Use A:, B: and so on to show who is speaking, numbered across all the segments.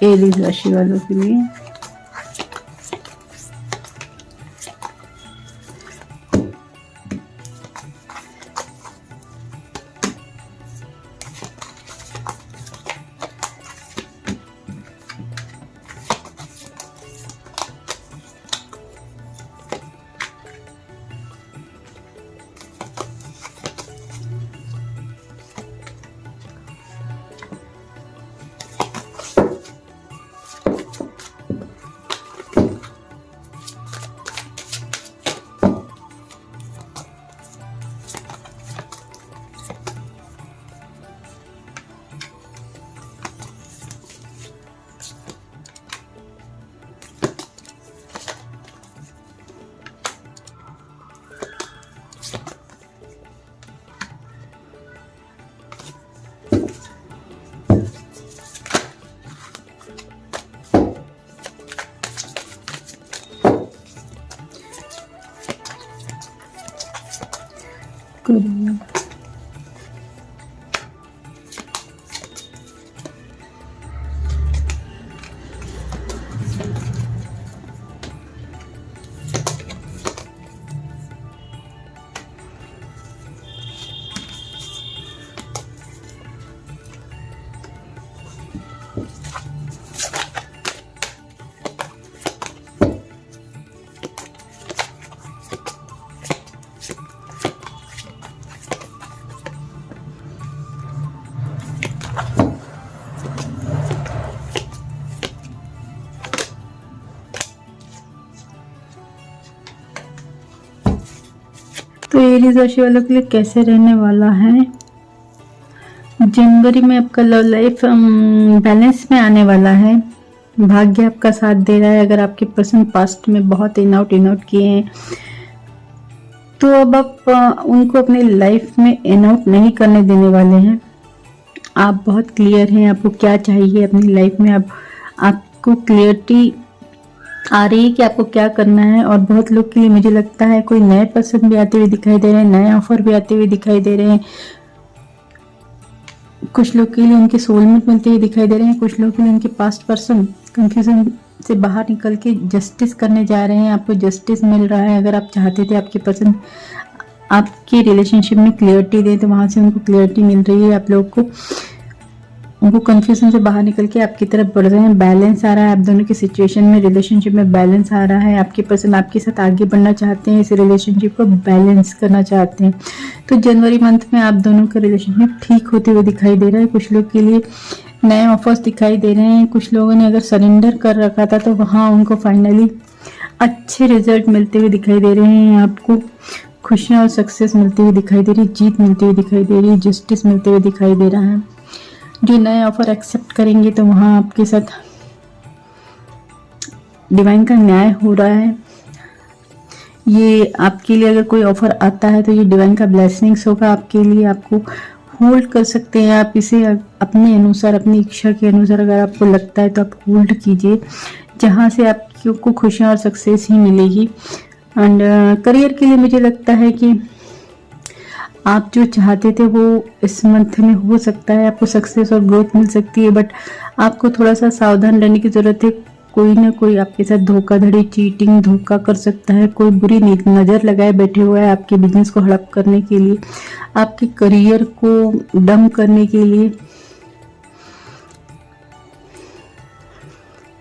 A: Aries राशि वालों के लिए। करिए तो एरीज राशि वालों के लिए कैसे रहने वाला है जनवरी में? आपका लव लाइफ बैलेंस में आने वाला है। भाग्य आपका साथ दे रहा है। अगर आपके पर्सन पास्ट में बहुत इन आउट किए हैं तो अब आप उनको अपनी लाइफ में इन आउट नहीं करने देने वाले हैं। आप बहुत क्लियर हैं आपको क्या चाहिए अपनी लाइफ में। अब आपको क्लियरिटी आ रही है कि आपको क्या करना है। और बहुत लोग के लिए मुझे लगता है कोई नए पर्सन भी आते हुए दिखाई दे रहे हैं, नए ऑफर भी आते हुए दिखाई दे रहे हैं। कुछ लोग के लिए उनके सोलमेट मिलते हुए दिखाई दे रहे हैं, कुछ लोग के लिए उनके पास्ट पर्सन कंफ्यूजन से बाहर निकल के जस्टिस करने जा रहे हैं। आपको जस्टिस मिल रहा है। अगर आप चाहते थे आपके पर्सन आपके रिलेशनशिप में क्लियरिटी दे तो वहां से उनको क्लियरिटी मिल रही है। आप लोग को उनको कंफ्यूजन से बाहर निकल के आपकी तरफ बढ़ रहे हैं। बैलेंस आ रहा है आप दोनों की सिचुएशन में, रिलेशनशिप में बैलेंस आ रहा है। आपके पर्सन आपके साथ आगे बढ़ना चाहते हैं, इस रिलेशनशिप को बैलेंस करना चाहते हैं। तो जनवरी मंथ में आप दोनों का रिलेशनशिप ठीक होते हुए दिखाई दे रहा है। कुछ लोग के लिए नए ऑफर्स दिखाई दे रहे हैं। कुछ लोगों ने अगर सरेंडर कर रखा था तो वहाँ उनको फाइनली अच्छे रिजल्ट मिलते हुए दिखाई दे रहे हैं। आपको खुशियाँ और सक्सेस मिलती हुई दिखाई दे रही है, जीत मिलती हुई दिखाई दे रही है, जस्टिस मिलते हुए दिखाई दे रहा है। जो नए ऑफर एक्सेप्ट करेंगे तो वहाँ आपके साथ डिवाइन का न्याय हो रहा है। ये आपके लिए अगर कोई ऑफर आता है तो ये डिवाइन का ब्लेसिंग्स होगा आपके लिए। आपको होल्ड कर सकते हैं आप इसे अपने अनुसार, अपनी इच्छा के अनुसार। अगर आपको लगता है तो आप होल्ड कीजिए, जहाँ से आपको खुशियाँ और सक्सेस ही मिलेगी। एंड करियर के लिए मुझे लगता है कि आप जो चाहते थे वो इस मंथ में हो सकता है। आपको सक्सेस और ग्रोथ मिल सकती है, बट आपको थोड़ा सा सावधान रहने की ज़रूरत है। कोई ना कोई आपके साथ धोखाधड़ी, चीटिंग, धोखा कर सकता है। कोई बुरी नज़र लगाए बैठे हुआ है आपके बिजनेस को हड़प करने के लिए, आपके करियर को डम करने के लिए।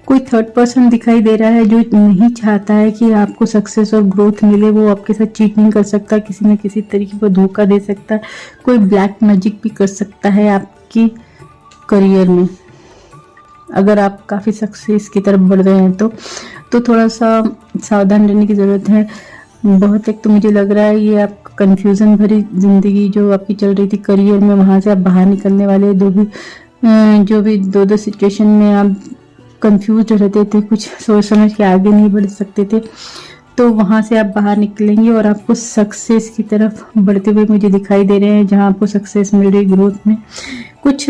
A: कोई थर्ड पर्सन दिखाई दे रहा है जो नहीं चाहता है कि आपको सक्सेस और ग्रोथ मिले। वो आपके साथ चीटिंग कर सकता है, किसी न किसी तरीके को धोखा दे सकता है। कोई ब्लैक मैजिक भी कर सकता है आपकी करियर में। अगर आप काफ़ी सक्सेस की तरफ बढ़ रहे हैं तो थोड़ा सा सावधान रहने की ज़रूरत है। बहुत एक तो मुझे लग रहा है ये आपका कन्फ्यूज़न भरी ज़िंदगी जो आपकी चल रही थी करियर में, वहाँ से आप बाहर निकलने वाले। जो भी दो सिचुएशन में आप कंफ्यूज रहते थे, कुछ सोच समझ के आगे नहीं बढ़ सकते थे, तो वहाँ से आप बाहर निकलेंगे और आपको सक्सेस की तरफ बढ़ते हुए मुझे दिखाई दे रहे हैं। जहाँ आपको सक्सेस मिल रही, ग्रोथ में कुछ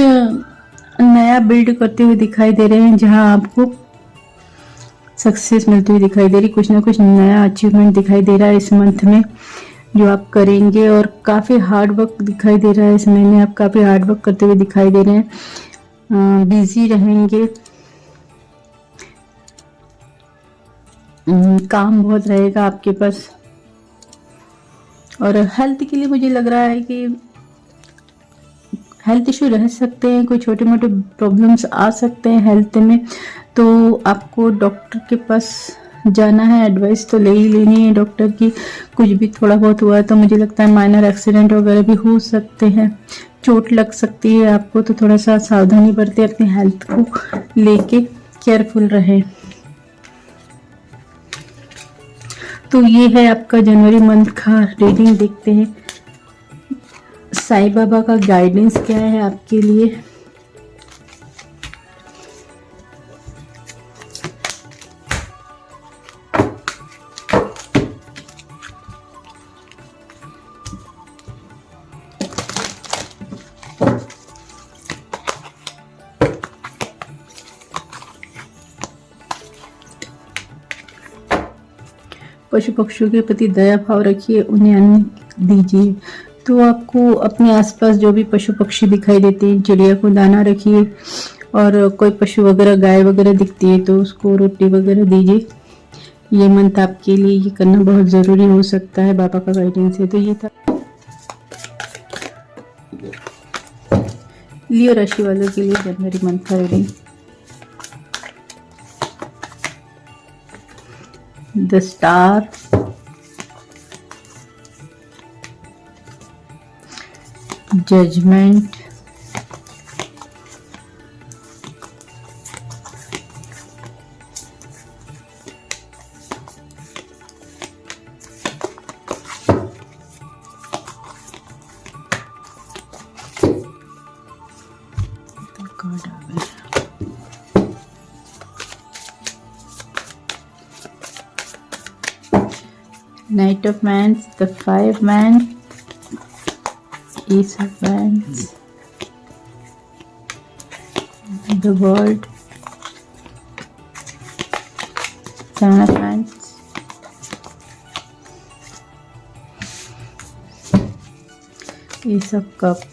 A: नया बिल्ड करते हुए दिखाई दे रहे हैं। जहाँ आपको सक्सेस मिलती हुई दिखाई दे रही, कुछ ना कुछ नया अचीवमेंट दिखाई दे रहा है इस मंथ में जो आप करेंगे। और काफ़ी हार्ड वर्क दिखाई दे रहा है इस महीने। आप काफ़ी हार्ड वर्क करते हुए दिखाई दे रहे हैं, बिजी रहेंगे। काम बहुत रहेगा आपके पास। और हेल्थ के लिए मुझे लग रहा है कि हेल्थ इशू रह सकते हैं, कोई छोटे मोटे प्रॉब्लम्स आ सकते हैं हेल्थ में, तो आपको डॉक्टर के पास जाना है। एडवाइस तो ले ही लेनी है डॉक्टर की। कुछ भी थोड़ा बहुत हुआ है तो मुझे लगता है माइनर एक्सीडेंट वगैरह भी हो सकते हैं, चोट लग सकती है आपको, तो थोड़ा सा सावधानी बरते, अपनी हेल्थ को लेके केयरफुल रहे। तो ये है आपका जनवरी मंथ का रीडिंग। देखते हैं साईं बाबा का गाइडेंस क्या है आपके लिए। पशु पक्षियों के प्रति दया भाव रखिए, उन्हें अन्न दीजिए। तो आपको अपने आसपास जो भी पशु पक्षी दिखाई देते हैं, चिड़िया को दाना रखिए, और कोई पशु वगैरह गाय वगैरह दिखती है तो उसको रोटी वगैरह दीजिए। ये मंथ आपके लिए ये करना बहुत ज़रूरी हो सकता है, बाबा का गाइडेंस है। तो ये था लियो राशि वालों के लिए जनवरी मंथ का reading. The star, judgment, Knight of Wands, the Five Wands, Ace of Wands, the World, Seven of Wands, Ace of Cups,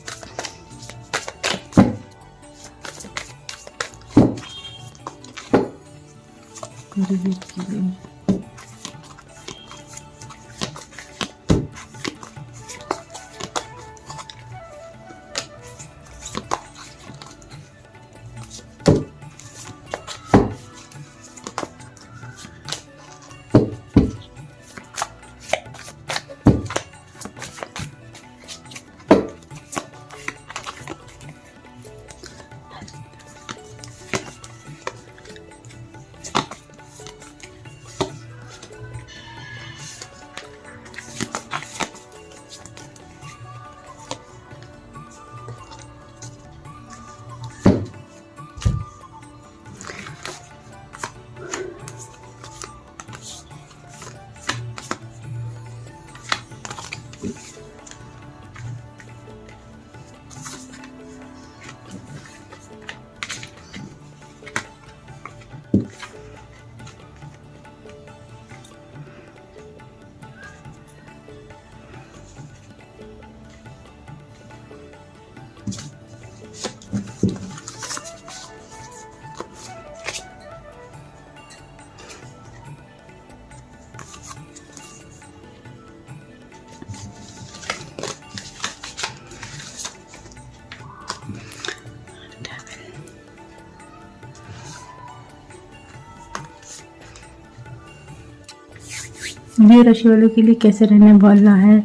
A: लियो राशि वालों के लिए कैसे रहने वाला है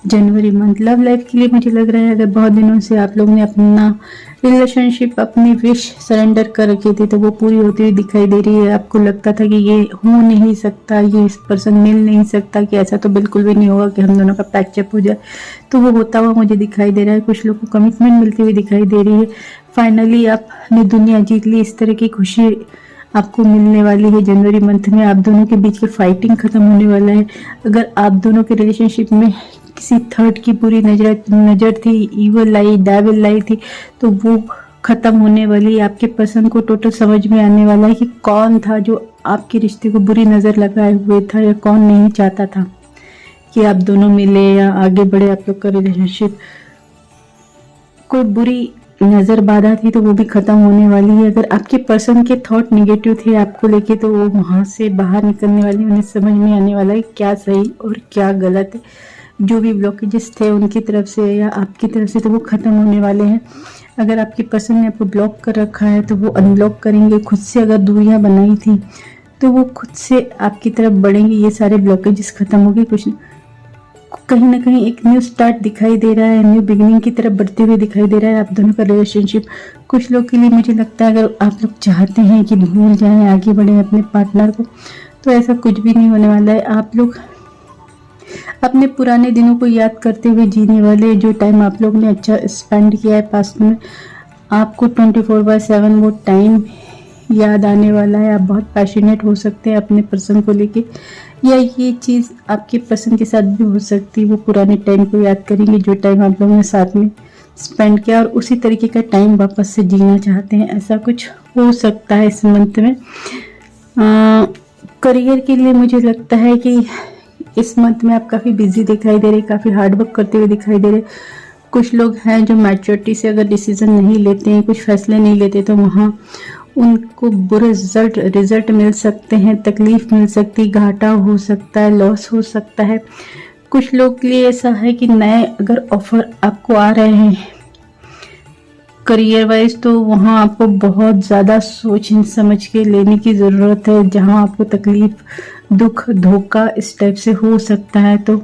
A: जनवरी मंथ। लव लाइफ के लिए मुझे लग रहा है अगर बहुत दिनों से आप लोग ने अपना रिलेशनशिप, अपनी विश सरेंडर कर रखी थी तो वो पूरी होती हुई दिखाई दे रही है। आपको लगता था कि ये हो नहीं सकता, ये इस पर्सन मिल नहीं सकता, कि ऐसा तो बिल्कुल भी नहीं होगा कि हम दोनों का पैचअप हो जाए, तो वो होता हुआ मुझे दिखाई दे रहा है। कुछ लोग को कमिटमेंट मिलती हुई दिखाई दे रही है। फाइनली आपने दुनिया जीत ली, इस तरह की खुशी आपको मिलने वाली है जनवरी मंथ में। आप दोनों के बीच की फाइटिंग खत्म होने वाला है। अगर आप दोनों के रिलेशनशिप में किसी थर्ड की पूरी नजर थी, इवल लाई, डेविल लाई थी, तो वो खत्म होने वाली। आपके पर्सन को टोटल समझ में आने वाला है कि कौन था जो आपके रिश्ते को बुरी नजर लगाए हुए था, या कौन नहीं चाहता था कि आप दोनों मिले या आगे बढ़े आप लोग का रिलेशनशिप। कोई बुरी नज़र बाधा थी तो वो भी ख़त्म होने वाली है। अगर आपके पर्सन के थॉट नेगेटिव थे आपको लेके तो वो वहाँ से बाहर निकलने वाली, उन्हें समझ में आने वाला है क्या सही और क्या गलत है। जो भी ब्लॉकेजेस थे उनकी तरफ से या आपकी तरफ से तो वो ख़त्म होने वाले हैं। अगर आपके पर्सन ने आपको ब्लॉक कर रखा है तो वो अनब्लॉक करेंगे। खुद से अगर दूरियां बनाई थी तो वो खुद से आपकी तरफ बढ़ेंगे। ये सारे ब्लॉकेजेस ख़त्म हो गए। कुछ कहीं ना कहीं एक न्यू स्टार्ट दिखाई दे रहा है, न्यू बिगिनिंग की तरफ बढ़ते हुए दिखाई दे रहा है आप दोनों का रिलेशनशिप। कुछ लोग के लिए मुझे लगता है अगर आप लोग चाहते हैं कि भूल जाएं, आगे बढ़ें अपने पार्टनर को, तो ऐसा कुछ भी नहीं होने वाला है। आप लोग अपने पुराने दिनों को याद करते हुए जीने वाले, जो टाइम आप लोग ने अच्छा स्पेंड किया है पास्ट में, आपको 24/7 वो टाइम याद आने वाला है। आप बहुत पैशनेट हो सकते हैं अपने पर्सन को लेके, या ये चीज़ आपके पर्सन के साथ भी हो सकती है। वो पुराने टाइम को याद करेंगे जो टाइम आप लोगों ने साथ में स्पेंड किया, और उसी तरीके का टाइम वापस से जीना चाहते हैं। ऐसा कुछ हो सकता है इस मंथ में। करियर के लिए मुझे लगता है कि इस मंथ में आप काफ़ी बिजी दिखाई दे रहे, काफ़ी हार्डवर्क करते हुए दिखाई दे रहे। कुछ लोग हैं जो मैच्योरिटी से अगर डिसीजन नहीं लेते हैं, कुछ फैसले नहीं लेते, तो वहाँ उनको बुरे रिजल्ट मिल सकते हैं, तकलीफ मिल सकती, घाटा हो सकता है, लॉस हो सकता है। कुछ लोग के लिए ऐसा है कि नए अगर ऑफर आपको आ रहे हैं करियर वाइज, तो वहाँ आपको बहुत ज़्यादा सोच समझ के लेने की ज़रूरत है। जहाँ आपको तकलीफ, दुख, धोखा इस टाइप से हो सकता है, तो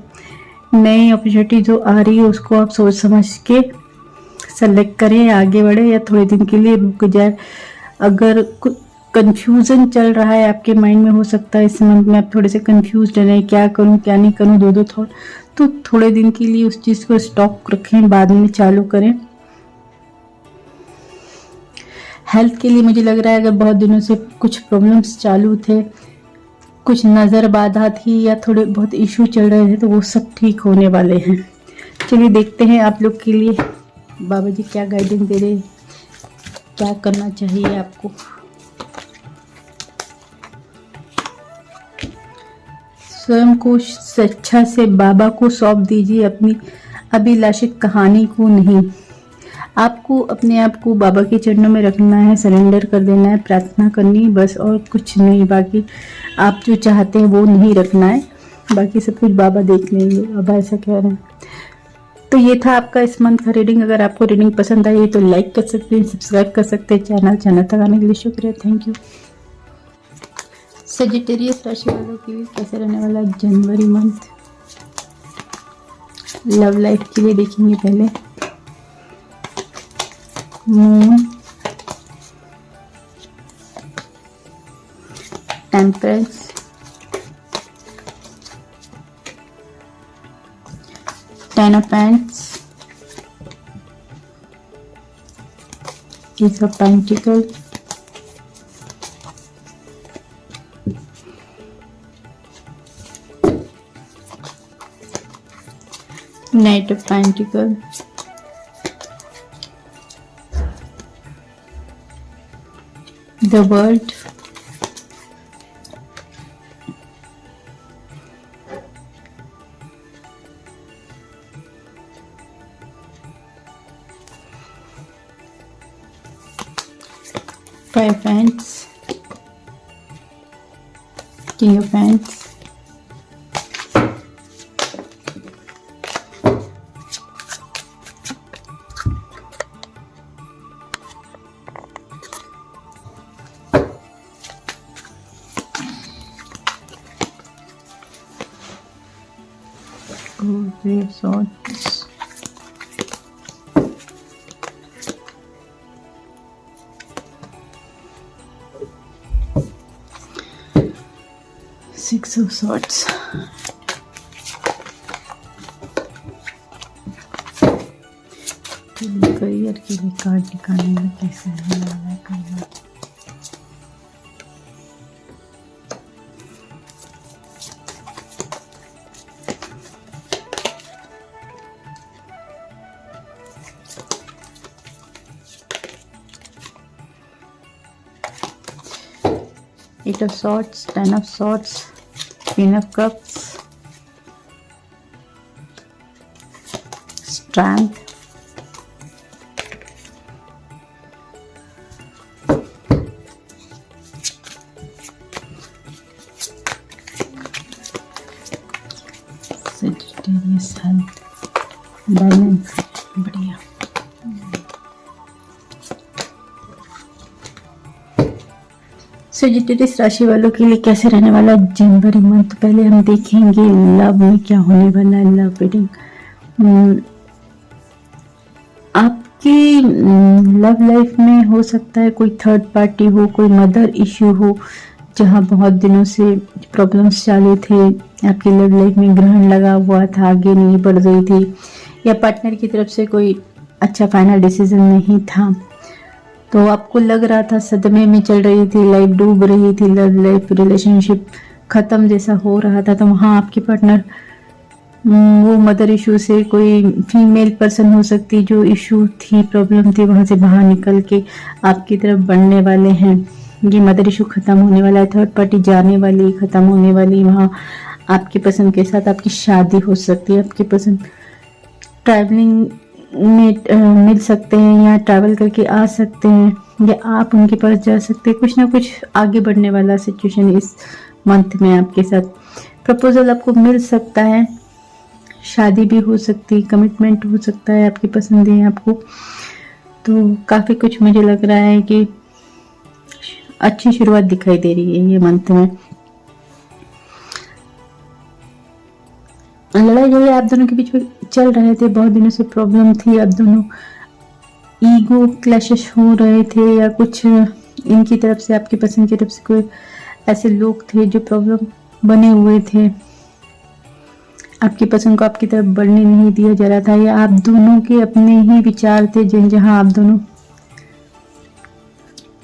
A: नई अपॉर्चुनिटी जो आ रही है उसको आप सोच समझ के सेलेक्ट करें, आगे बढ़े या थोड़े दिन के लिए रुक जाए। अगर कंफ्यूजन चल रहा है आपके माइंड में, हो सकता है इस मंथ में आप थोड़े से कंफ्यूज रहे, क्या करूं क्या नहीं करूं, दो थॉट, तो थोड़े दिन के लिए उस चीज़ को स्टॉप रखें, बाद में चालू करें। हेल्थ के लिए मुझे लग रहा है अगर बहुत दिनों से कुछ प्रॉब्लम्स चालू थे, कुछ नज़र बाधा थी या थोड़े बहुत इशू चल रहे थे, तो वो सब ठीक होने वाले हैं। चलिए देखते हैं आप लोग के लिए बाबा जी क्या गाइडेंस दे रहे हैं, क्या करना चाहिए आपको। स्वयं को स्वेच्छा से बाबा को सौंप दीजिए, अपनी अभिलाषित कहानी को नहीं। आपको अपने आप को बाबा के चरणों में रखना है, सरेंडर कर देना है, प्रार्थना करनी है बस, और कुछ नहीं। बाकी आप जो चाहते हैं वो नहीं रखना है, बाकी सब कुछ बाबा देख लेंगे, बाबा ऐसा कह रहे हैं। तो ये था आपका इस मंथ का रीडिंग। अगर आपको रीडिंग पसंद आई तो लाइक कर सकते हैं, सब्सक्राइब कर सकते हैं चैनल तक आने के लिए शुक्रिया, थैंक यू। सजिटेरियस राशि वालों के लिए कैसे रहने वाला जनवरी मंथ। लव लाइफ के लिए देखेंगे पहले moon, temperance, ten of paints, S of pentacle, night of pentacle, the world, five hands, king of hands, three of swords, six of swords, career के लिए कार्ड निकालने में कैसे रहने वाला है career. Eight of Swords, Ten of Swords, Queen of Cups, Strength, balance बढ़िया। Sagittarius राशि वालों के लिए कैसे रहने वाला जनवरी मंथ, तो पहले हम देखेंगे लव में क्या होने वाला है। लव रीडिंग, आपकी लव लाइफ में हो सकता है कोई थर्ड पार्टी हो, कोई मदर इश्यू हो, जहां बहुत दिनों से प्रॉब्लम्स चालू थे। आपकी लव लाइफ में ग्रहण लगा हुआ था, आगे नहीं बढ़ रही थी, या पार्टनर की तरफ से कोई अच्छा फाइनल डिसीजन नहीं था, तो आपको लग रहा था सदमे में चल रही थी, लाइफ डूब रही थी, लव लाइफ रिलेशनशिप खत्म जैसा हो रहा था। तो वहाँ आपके पार्टनर वो मदर इशू से, कोई फीमेल पर्सन हो सकती जो इशू थी, प्रॉब्लम थी, वहां से बाहर निकल के आपकी तरफ बढ़ने वाले हैं। ये मदर इशू खत्म होने वाला है, थर्ड पार्टी जाने वाली, खत्म होने वाली। वहाँ आपकी पसंद के साथ आपकी शादी हो सकती है, आपकी पसंद ट्रैवलिंग में मिल सकते हैं, या ट्रैवल करके आ सकते हैं, या आप उनके पास जा सकते हैं। कुछ ना कुछ आगे बढ़ने वाला सिचुएशन इस मंथ में आपके साथ। प्रपोजल आपको मिल सकता है, शादी भी हो सकती है, कमिटमेंट हो सकता है, आपकी पसंद है आपको। तो काफी कुछ मुझे लग रहा है कि अच्छी शुरुआत दिखाई दे रही है ये मंथ में। लड़ाई झगड़े आप दोनों के बीच में चल रहे थे, बहुत दिनों से प्रॉब्लम थी, आप दोनों ईगो क्लैशेस हो रहे थे, या कुछ इनकी तरफ से, आपकी पसंद की तरफ से कोई ऐसे लोग थे जो प्रॉब्लम बने हुए थे, आपकी पसंद को आपकी तरफ बढ़ने नहीं दिया जा रहा था, या आप दोनों के अपने ही विचार थे जहां आप दोनों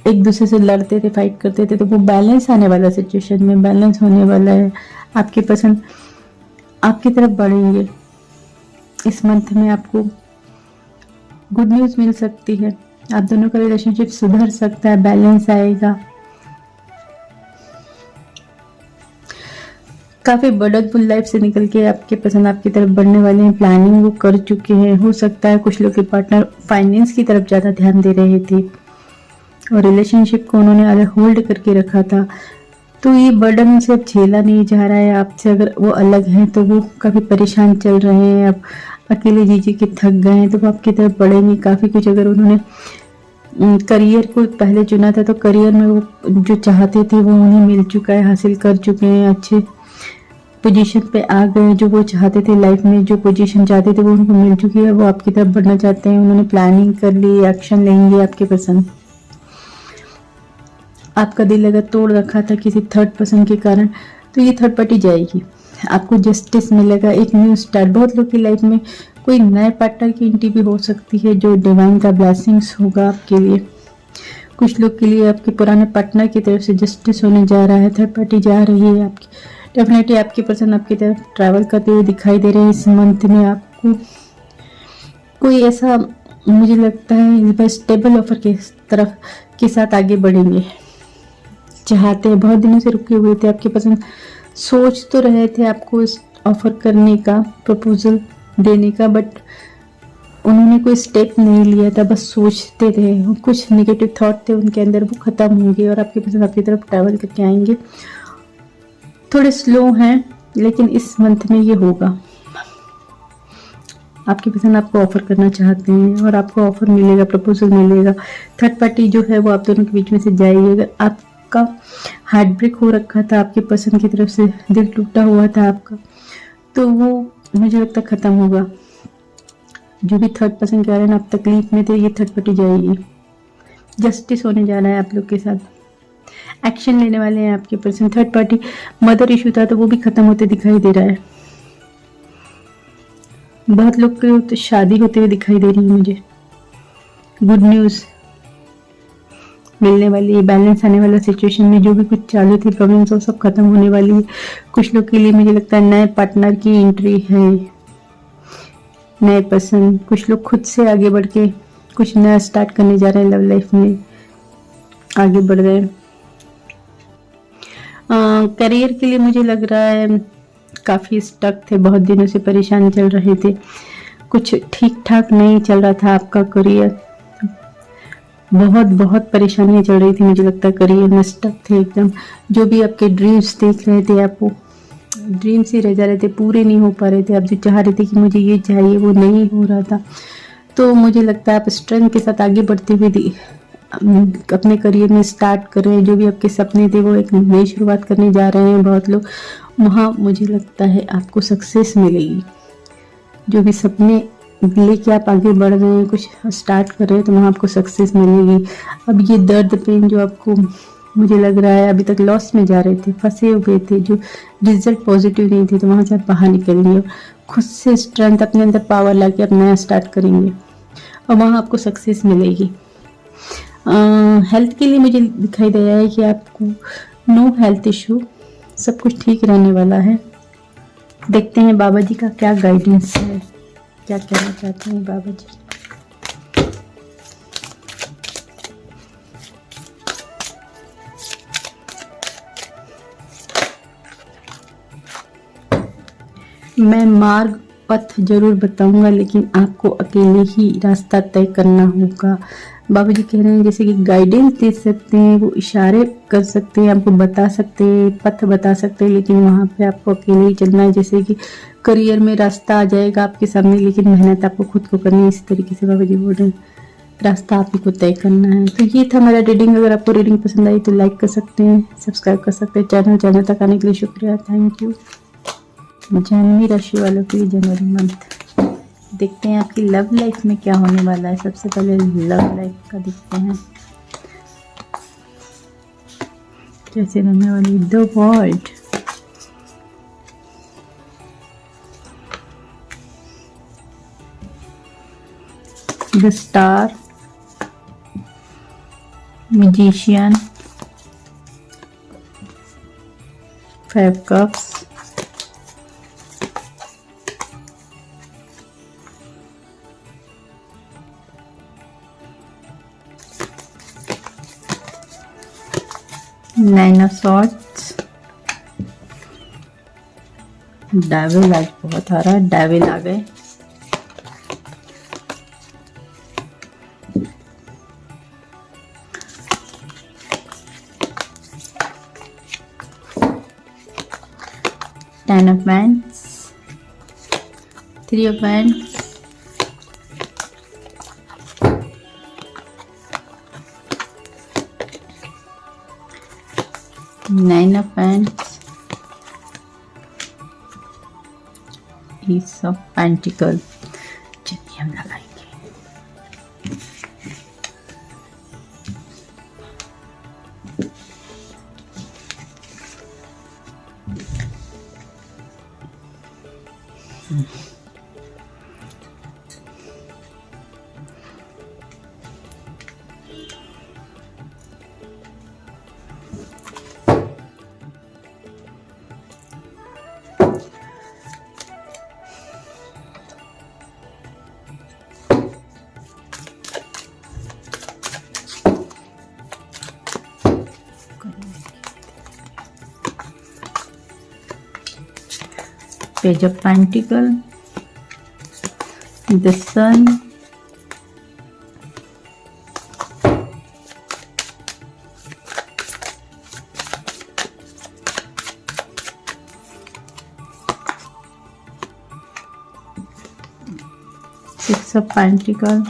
A: एक दूसरे से लड़ते थे, फाइट करते थे। तो वो बैलेंस आने वाला, सिचुएशन में बैलेंस होने वाला है। आपकी पसंद आपकी तरफ बढ़ेंगे इस मंथ में, आपको गुड न्यूज मिल सकती है, आप दोनों का रिलेशनशिप सुधर सकता है, बैलेंस आएगा। काफी बर्डनफुल लाइफ से निकल के आपके पसंद आपकी तरफ बढ़ने वाले हैं, प्लानिंग वो कर चुके हैं। हो सकता है कुछ लोग के पार्टनर फाइनेंस की तरफ ज्यादा ध्यान दे रहे थे और रिलेशनशिप को उन्होंने अलग होल्ड करके रखा था, तो ये बर्डन से अब झेला नहीं जा रहा है आपसे। अगर वो अलग हैं तो वो काफी परेशान चल रहे हैं, अब अकेले जी के थक गए हैं, तो वो आपकी तरफ बढ़ेंगे। काफी कुछ, अगर उन्होंने करियर को पहले चुना था तो करियर में वो जो चाहते थे वो उन्हें मिल चुका है, हासिल कर चुके हैं, अच्छे पोजीशन पे आ गए। जो वो चाहते थे लाइफ में, जो पोजीशन चाहते थे वो उनको मिल चुकी है, वो आपकी तरफ बढ़ना चाहते हैं। उन्होंने प्लानिंग कर ली, एक्शन लेंगे आपके पसंद। आपका दिल अगर तोड़ रखा था किसी थर्ड पर्सन के कारण, तो ये थर्ड पार्टी जाएगी, आपको जस्टिस मिलेगा, एक न्यू स्टार्ट। बहुत लोग की लाइफ में कोई नए पार्टनर की एंट्री भी हो सकती है, जो डिवाइन का ब्लेसिंग्स होगा आपके लिए। कुछ लोग के लिए आपके पुराने पार्टनर की तरफ से जस्टिस होने जा रहा है, थर्ड पार्टी जा रही है आपकी। डेफिनेटली आपकी पर्सन आपकी तरफ ट्रैवल करते हुए दिखाई दे रहे हैं इस मंथ में। आपको कोई ऐसा, मुझे लगता है स्टेबल ऑफर के तरफ के साथ आगे बढ़ेंगे, चाहते हैं। बहुत दिनों से रुके हुए थे आपके पसंद, सोच तो रहे थे आपको इस ऑफर करने का, प्रपोजल देने का, बट उन्होंने कोई स्टेप नहीं लिया था, बस सोचते थे। कुछ नेगेटिव थॉट थे उनके अंदर, वो खत्म होंगे और आपके पसंद आपकी तरफ ट्रैवल करके आएंगे। थोड़े स्लो हैं लेकिन इस मंथ में ये होगा। आपकी पसंद आपको ऑफर करना चाहते हैं और आपको ऑफर मिलेगा, प्रपोजल मिलेगा। थर्ड पार्टी जो है वो आप दोनों के बीच में से जाएगी। अगर आपका हार्ट ब्रेक हो रखा था, आपके पसंद की तरफ से दिल टूटा हुआ था आपका, तो वो मुझे लगता है खत्म होगा। जो भी थर्ड पर्सन के कारण आप तकलीफ में थे, ये थर्ड पार्टी जाएगी। जस्टिस होने जा रहा है आप लोग के साथ, एक्शन लेने वाले हैं आपके person. Third party mother issue था तो वो भी खत्म होते दिखाई दे रहा है। बहुत लोग की तो शादी होते हुए दिखाई दे रही है मुझे। गुड न्यूज मिलने वाली है, बैलेंस आने वाला सिचुएशन में। जो भी कुछ चालू थी प्रॉब्लम्स वो सब खत्म होने वाली है। कुछ लोग के लिए मुझे लगता है नए पार्टनर की एंट्री है, नए पर्सन। कुछ लोग खुद से आगे बढ़ के कुछ नया स्टार्ट करने जा रहे हैं, लव लाइफ में आगे बढ़ रहे हैं। करियर के लिए मुझे लग रहा है काफी स्टक थे, बहुत दिनों से परेशान चल रहे थे, कुछ ठीक ठाक नहीं चल रहा था आपका करियर। बहुत परेशानियां चल रही थी, मुझे लगता है करियर में स्टक थे एकदम। जो भी आपके ड्रीम्स देख रहे थे आप, वो ड्रीम्स ही रह जा रहे थे, पूरे नहीं हो पा रहे थे। आप जो चाह रहे थे कि मुझे ये चाहिए वो नहीं हो रहा था। तो मुझे लगता है आप स्ट्रेंथ के साथ आगे बढ़ते हुए अपने करियर में स्टार्ट कर रहे हैं। जो भी आपके सपने थे वो एक नई शुरुआत करने जा रहे हैं बहुत लोग। वहाँ मुझे लगता है आपको सक्सेस मिलेगी। जो भी सपने लेके आप आगे बढ़ रहे हैं, कुछ स्टार्ट कर रहे हैं, तो वहाँ आपको सक्सेस मिलेगी। अब ये दर्द पेन जो आपको मुझे लग रहा है अभी तक लॉस में जा रहे थे, फंसे हुए थे, जो रिजल्ट पॉजिटिव नहीं थे, तो वहाँ से आप बाहर निकलेंगे और खुद से स्ट्रेंथ अपने अंदर पावर लाके आप नया स्टार्ट करेंगे और वहाँ आपको सक्सेस मिलेगी। हेल्थ के लिए मुझे दिखाई दे रहा है कि आपको नो हेल्थ इशू, सब कुछ ठीक रहने वाला है। देखते हैं बाबा जी का क्या गाइडेंस है, क्या कहना चाहते हैं बाबा जी। मैं मार्ग पथ जरूर बताऊंगा, लेकिन आपको अकेले ही रास्ता तय करना होगा। बाबा जी कह रहे हैं जैसे कि गाइडेंस दे सकते हैं, वो इशारे कर सकते हैं, आपको बता सकते हैं, पथ बता सकते हैं, लेकिन वहाँ पे आपको अकेले ही चलना है। जैसे कि करियर में रास्ता आ जाएगा आपके सामने, लेकिन मेहनत आपको खुद को करनी है। इस तरीके से बाबा जी बोल रहे हैं, रास्ता आप ही को तय करना है। तो ये था मेरा रीडिंग। अगर आपको रीडिंग पसंद आई तो लाइक कर सकते हैं, सब्सक्राइब कर सकते हैं चैनल तक आने के लिए शुक्रिया, थैंक यू। जनवरी राशि वालों के लिए जनवरी मंथ देखते हैं आपकी लव लाइफ में क्या होने वाला है। सबसे पहले लव लाइफ का देखते हैं कैसे रहने वाली। The world, the star, magician, 5 cups, nine of swords, devil आज बहुत आ रहा है, डेविल आ गए, ten of wands, 3 of wands, nine of wands, S of pentacle. चलिए हम लगाएंगे। Page of Pentacle, the Sun, Six of Pentacle,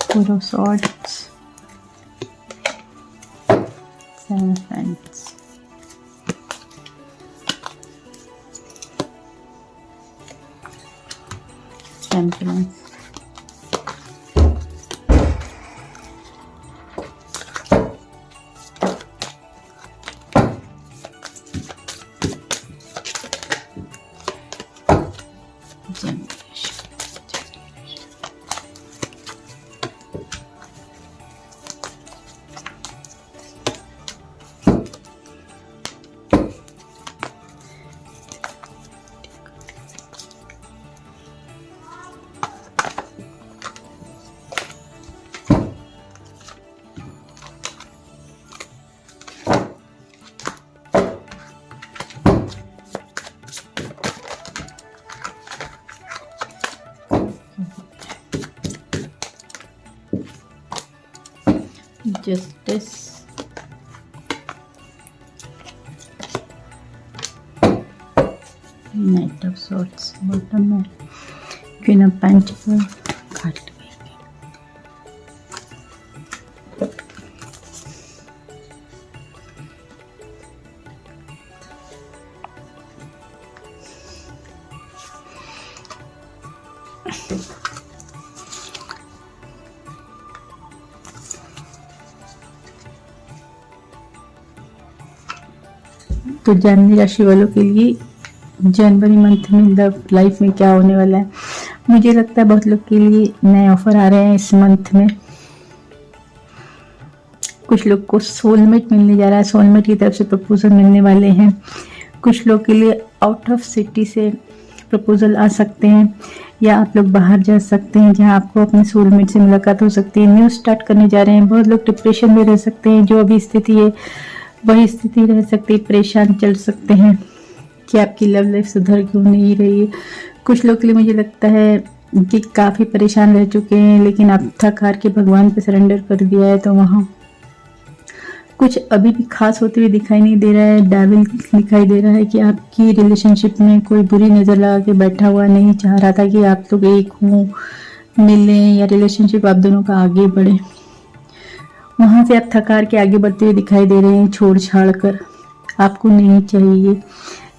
A: 4 of Swords, 7 of Wands. Temperance. Justice, knight of swords bottom में, queen of pentacle card. तो जनवरी राशि वालों के लिए जनवरी मंथ में लव लाइफ में क्या होने वाला है, मुझे लगता है बहुत लोग के लिए नए ऑफर आ रहे हैं इस मंथ में। कुछ लोग को सोलमेट मिलने जा रहा है, सोलमेट की तरफ से प्रपोजल मिलने वाले हैं। कुछ लोग के लिए आउट ऑफ सिटी से प्रपोजल आ सकते हैं, या आप लोग बाहर जा सकते हैं जहां आपको अपने सोलमेट से मुलाकात हो सकती है। न्यू स्टार्ट करने जा रहे हैं। बहुत लोग डिप्रेशन में रह सकते हैं, जो अभी स्थिति है वही स्थिति रह सकती है। परेशान चल सकते हैं कि आपकी लव लाइफ सुधर क्यों नहीं रही है। कुछ लोग के लिए मुझे लगता है कि काफ़ी परेशान रह चुके हैं, लेकिन आप थक हार के भगवान पे सरेंडर कर दिया है, तो वहाँ कुछ अभी भी खास होते हुए दिखाई नहीं दे रहा है। डेविल दिखाई दे रहा है कि आपकी रिलेशनशिप में कोई बुरी नज़र लगा के बैठा हुआ नहीं चाह रहा था कि आप लोग एक हों, मिलें, या रिलेशनशिप आप दोनों का आगे बढ़े। वहां से आप थकार के आगे बढ़ते हुए दिखाई दे रहे हैं, छोड़ छाड़ कर। आपको नहीं चाहिए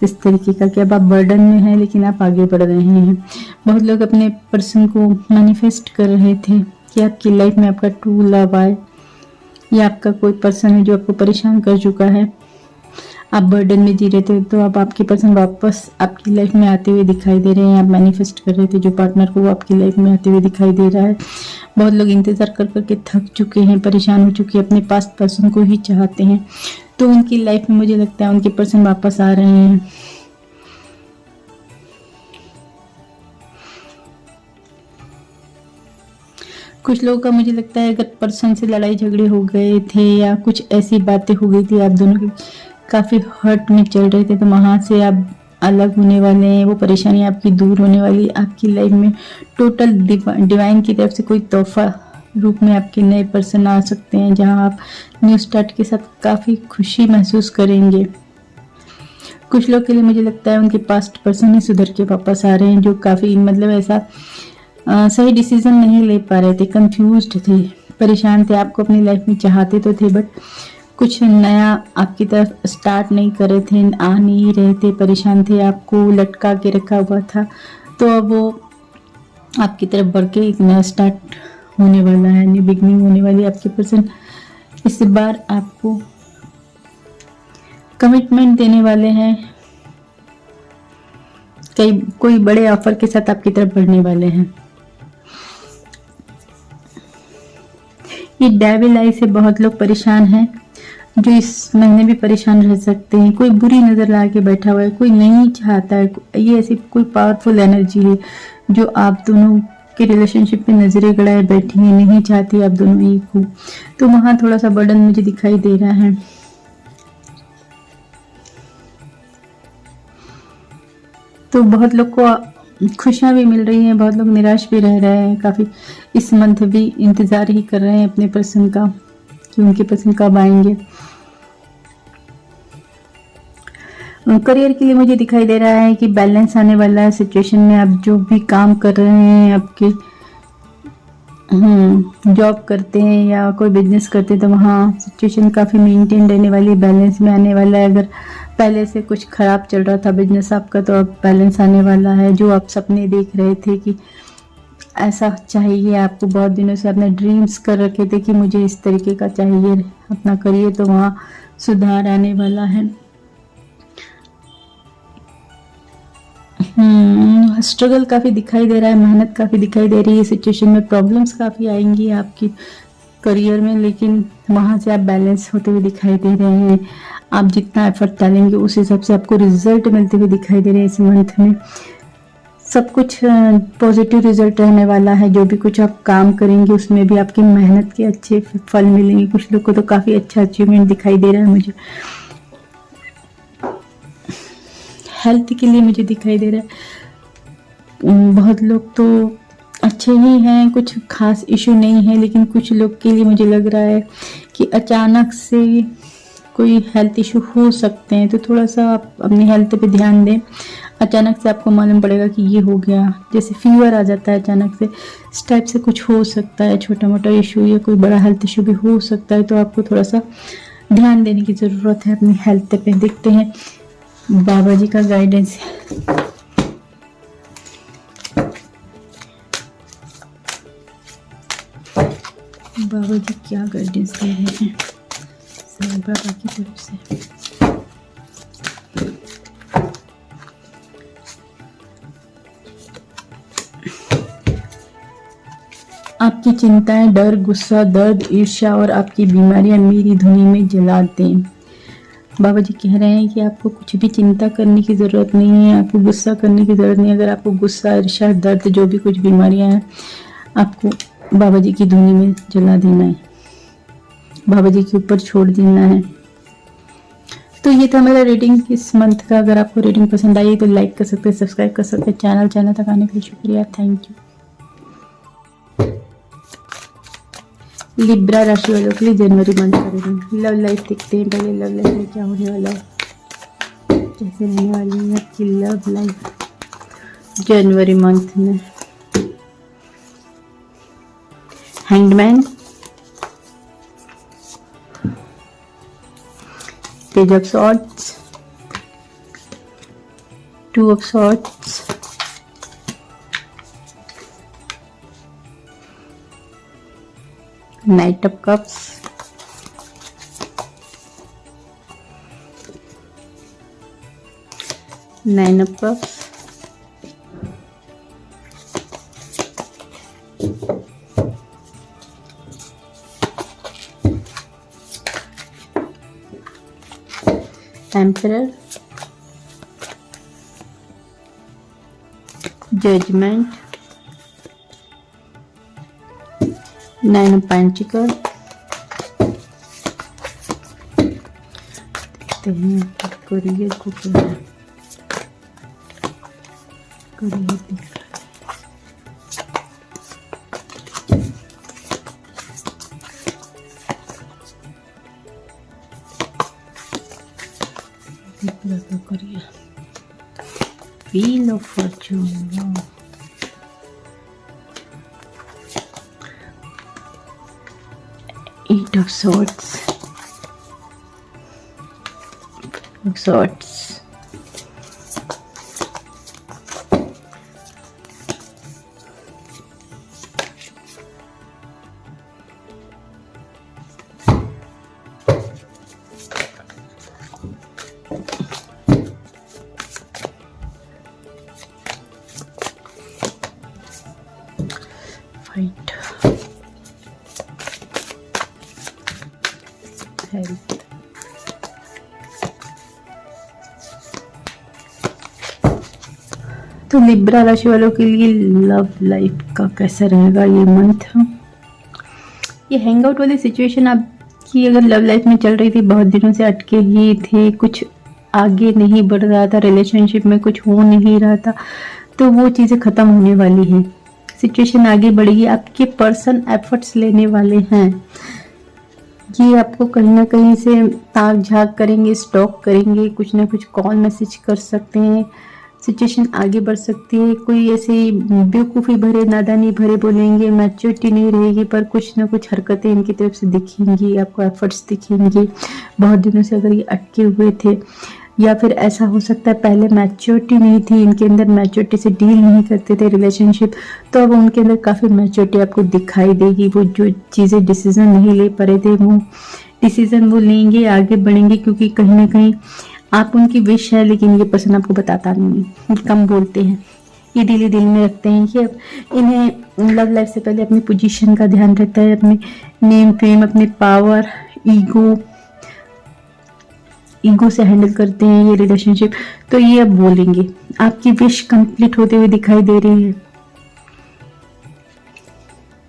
A: इस तरीके का कि अब आप बर्डन में हैं, लेकिन आप आगे बढ़ रहे हैं। बहुत लोग अपने पर्सन को मैनिफेस्ट कर रहे थे कि आपकी लाइफ में आपका ट्रू लव आए, या आपका कोई पर्सन है जो आपको परेशान कर चुका है, आप बर्डन में जी रहे थे, तो अब आपके पर्सन वापस आपकी लाइफ में आते हुए दिखाई दे रहे हैं। आप मैनिफेस्ट कर रहे थे जो पार्टनर को, वो आपकी लाइफ में आते हुए दिखाई दे रहा है। बहुत लोग इंतजार कर करके थक चुके हैं, परेशान हो चुके हैं, अपने पास्ट पर्सन को ही चाहते हैं, तो उनकी लाइफ में मुझे लगता है उनके पर्सन वापस आ रहे हैं। कुछ लोगों का मुझे लगता है अगर पर्सन से लड़ाई झगड़े हो गए थे, या कुछ ऐसी बातें हो गई थी, आप दोनों की काफ़ी हर्ट में चल रहे थे, तो वहाँ से आप अलग होने वाले हैं। वो परेशानी आपकी दूर होने वाली। आपकी लाइफ में टोटल डिवाइन की तरफ से कोई तोहफा रूप में आपके नए पर्सन आ सकते हैं, जहाँ आप न्यू स्टार्ट के साथ काफ़ी खुशी महसूस करेंगे। कुछ लोग के लिए मुझे लगता है उनके पास्ट पर्सन ही सुधर के वापस आ रहे हैं, जो काफ़ी मतलब ऐसा सही डिसीजन नहीं ले पा रहे थे, कंफ्यूज्ड थे, परेशान थे। आपको अपनी लाइफ में चाहते तो थे, बट कुछ नया आपकी तरफ स्टार्ट नहीं कर रहे थे, आ नहीं रहे थे, परेशान थे, आपको लटका के रखा हुआ था। तो अब वो आपकी तरफ बढ़ के एक नया स्टार्ट होने वाला है, न्यू बिगनिंग होने वाली है। आपके पर्सन इस बार आपको कमिटमेंट देने वाले हैं, कोई बड़े ऑफर के साथ आपकी तरफ बढ़ने वाले हैं। ये डेविल आई से बहुत लोग परेशान हैं, जो इस महीने भी परेशान रह सकते हैं। कोई बुरी नजर ला के बैठा हुआ है, कोई नहीं चाहता है। ये ऐसी कोई पावरफुल एनर्जी है जो आप दोनों के रिलेशनशिप पे नजरें गड़ाए बैठी है, नहीं चाहती आप दोनों एक हो। तो वहां थोड़ा सा बर्डन मुझे दिखाई दे रहा है। तो बहुत लोग को खुशियां भी मिल रही हैं, बहुत लोग निराश भी रह रहे हैं, काफी इस मंथ भी इंतजार ही कर रहे हैं अपने पर्सन का कि उनके पर्सन कब आएंगे। करियर के लिए मुझे दिखाई दे रहा है कि बैलेंस आने वाला है सिचुएशन में। आप जो भी काम कर रहे हैं, आपके जॉब करते हैं या कोई बिजनेस करते हैं, तो वहाँ सिचुएशन काफ़ी मेंटेन रहने वाली, बैलेंस में आने वाला है। अगर पहले से कुछ खराब चल रहा था बिजनेस आपका, तो अब बैलेंस आने वाला है। जो आप सपने देख रहे थे कि ऐसा चाहिए आपको, बहुत दिनों से अपने ड्रीम्स कर रखे थे कि मुझे इस तरीके का चाहिए अपना करियर, तो वहाँ सुधार आने वाला है। स्ट्रगल काफ़ी दिखाई दे रहा है, मेहनत काफ़ी दिखाई दे रही है सिचुएशन में, प्रॉब्लम्स काफ़ी आएंगी आपकी करियर में, लेकिन वहाँ से आप बैलेंस होते हुए दिखाई दे रहे हैं। आप जितना एफर्ट डालेंगे उस हिसाब से आपको रिजल्ट मिलते हुए दिखाई दे रहे हैं। इस मंथ में सब कुछ पॉजिटिव रिजल्ट रहने वाला है। जो भी कुछ आप काम करेंगे उसमें भी आपकी मेहनत के अच्छे फल मिलेंगे। कुछ लोग को तो काफ़ी अच्छा अचीवमेंट दिखाई दे रहा है मुझे। हेल्थ के लिए मुझे दिखाई दे रहा है बहुत लोग तो अच्छे ही हैं, कुछ खास इशू नहीं है, लेकिन कुछ लोग के लिए मुझे लग रहा है कि अचानक से कोई हेल्थ इशू हो सकते हैं, तो थोड़ा सा आप अपनी हेल्थ पे ध्यान दें। अचानक से आपको मालूम पड़ेगा कि ये हो गया, जैसे फीवर आ जाता है अचानक से, इस टाइप से कुछ हो सकता है, छोटा मोटा इशू या कोई बड़ा हेल्थ इशू भी हो सकता है। तो आपको थोड़ा सा ध्यान देने की ज़रूरत है अपनी हेल्थ पे। देखते हैं बाबा जी का गाइडेंस। बाबा जी क्या गाइडेंस दे रहे हैं साईं बाबा की तरफ से। आपकी चिंताएं, डर, गुस्सा, दर्द, ईर्ष्या और आपकी बीमारियां मेरी धुनी में जला दें। बाबा जी कह रहे हैं कि आपको कुछ भी चिंता करने की ज़रूरत नहीं है, आपको गुस्सा करने की ज़रूरत नहीं है। अगर आपको गुस्सा, ईर्ष्या, दर्द, जो भी कुछ बीमारियां हैं, आपको बाबा जी की धुनी में जला देना है, बाबा जी के ऊपर छोड़ देना है। तो ये था मेरा रीडिंग इस मंथ का। अगर आपको रीडिंग पसंद आई तो लाइक कर सकते हैं, सब्सक्राइब कर सकते हैं चैनल तक आने के लिए शुक्रिया, थैंक यू। लिब्रा राशि वालों के लिए जनवरी मंथ का रीडिंग। लव लाइफ देखते हैं पहले। लव लाइफ में क्या होने वाला है, कैसे रहने वाली है आपकी लव लाइफ जनवरी मंथ में। Hangman, page of swords, two of swords, knight of cups, nine of cups, emperor, judgement, nine of pentacle. देखते हैं करियर को क्या है, करियर दिख रहा है, career, wheel of Fortune, Eight of Swords, Fight, health. तो लिब्रा राशि वालों के लिए लव लाइफ का कैसा रहेगा ये मंथ। ये हैंग आउट वाली सिचुएशन आपकी अगर लव लाइफ में चल रही थी, बहुत दिनों से अटके ही थे, कुछ आगे नहीं बढ़ रहा था, रिलेशनशिप में कुछ हो नहीं रहा था, तो वो चीज़ें ख़त्म होने वाली हैं, सिचुएशन आगे बढ़ेगी। आपके पर्सन एफर्ट्स लेने वाले हैं, ये आपको कहीं ना कहीं से ताक झाक करेंगे, स्टॉक करेंगे, कुछ ना कुछ कॉल मैसेज कर सकते हैं, सिचुएशन आगे बढ़ सकती है। कोई ऐसे बेवकूफ़ी भरे, नादानी भरे बोलेंगे, मैच्योरिटी नहीं रहेगी, पर कुछ ना कुछ हरकतें इनकी तरफ से दिखेंगी, आपको एफर्ट्स दिखेंगे। बहुत दिनों से अगर ये अटके हुए थे, या फिर ऐसा हो सकता है पहले मैच्योरिटी नहीं थी इनके अंदर, मैच्योरिटी से डील नहीं करते थे रिलेशनशिप, तो अब उनके अंदर काफ़ी मैच्योरिटी आपको दिखाई देगी। वो जो चीज़ें डिसीजन नहीं ले पा रहे थे, वो डिसीजन वो लेंगे, आगे बढ़ेंगे, क्योंकि कहीं ना कहीं आप उनकी विश है, लेकिन ये पर्सन आपको बताता नहीं है, कम बोलते हैं, ये दिल में रखते हैं कि अब इन्हें लव लाइफ से पहले अपनी पोजीशन का ध्यान रहता है, अपने नेम फेम, अपने पावर, ईगो से हैंडल करते हैं ये रिलेशनशिप। तो ये अब बोलेंगे, आपकी विश कंप्लीट होते हुए दिखाई दे रही है,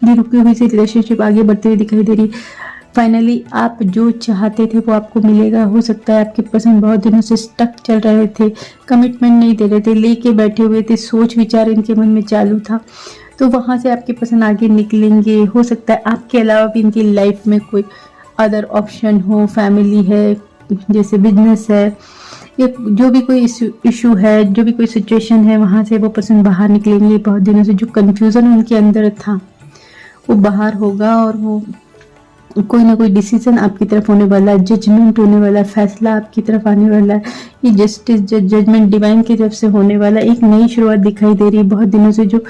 A: ये रुकी हुई सी रिलेशनशिप आगे बढ़ते हुए दिखाई दे रही है। फाइनली आप जो चाहते थे वो आपको मिलेगा। हो सकता है आपके पसंद बहुत दिनों से स्टक चल रहे थे, कमिटमेंट नहीं दे रहे थे, लेके बैठे हुए थे, सोच विचार इनके मन में चालू था, तो वहाँ से आपके पसंद आगे निकलेंगे। हो सकता है आपके अलावा भी इनकी लाइफ में कोई अदर ऑप्शन हो, फैमिली है, जैसे बिजनेस है, ये जो भी कोई इशू है, जो भी कोई सिचुएशन है, वहाँ से वो पर्सन बाहर निकलेंगे। बहुत दिनों से जो कंफ्यूजन उनके अंदर था वो बाहर होगा, और वो कोई ना कोई डिसीजन आपकी तरफ होने वाला है, जजमेंट होने वाला है, फैसला आपकी तरफ आने वाला है। ये जस्टिस जजमेंट डिवाइन की तरफ से होने वाला है। एक नई शुरुआत दिखाई दे रही है। बहुत दिनों से जो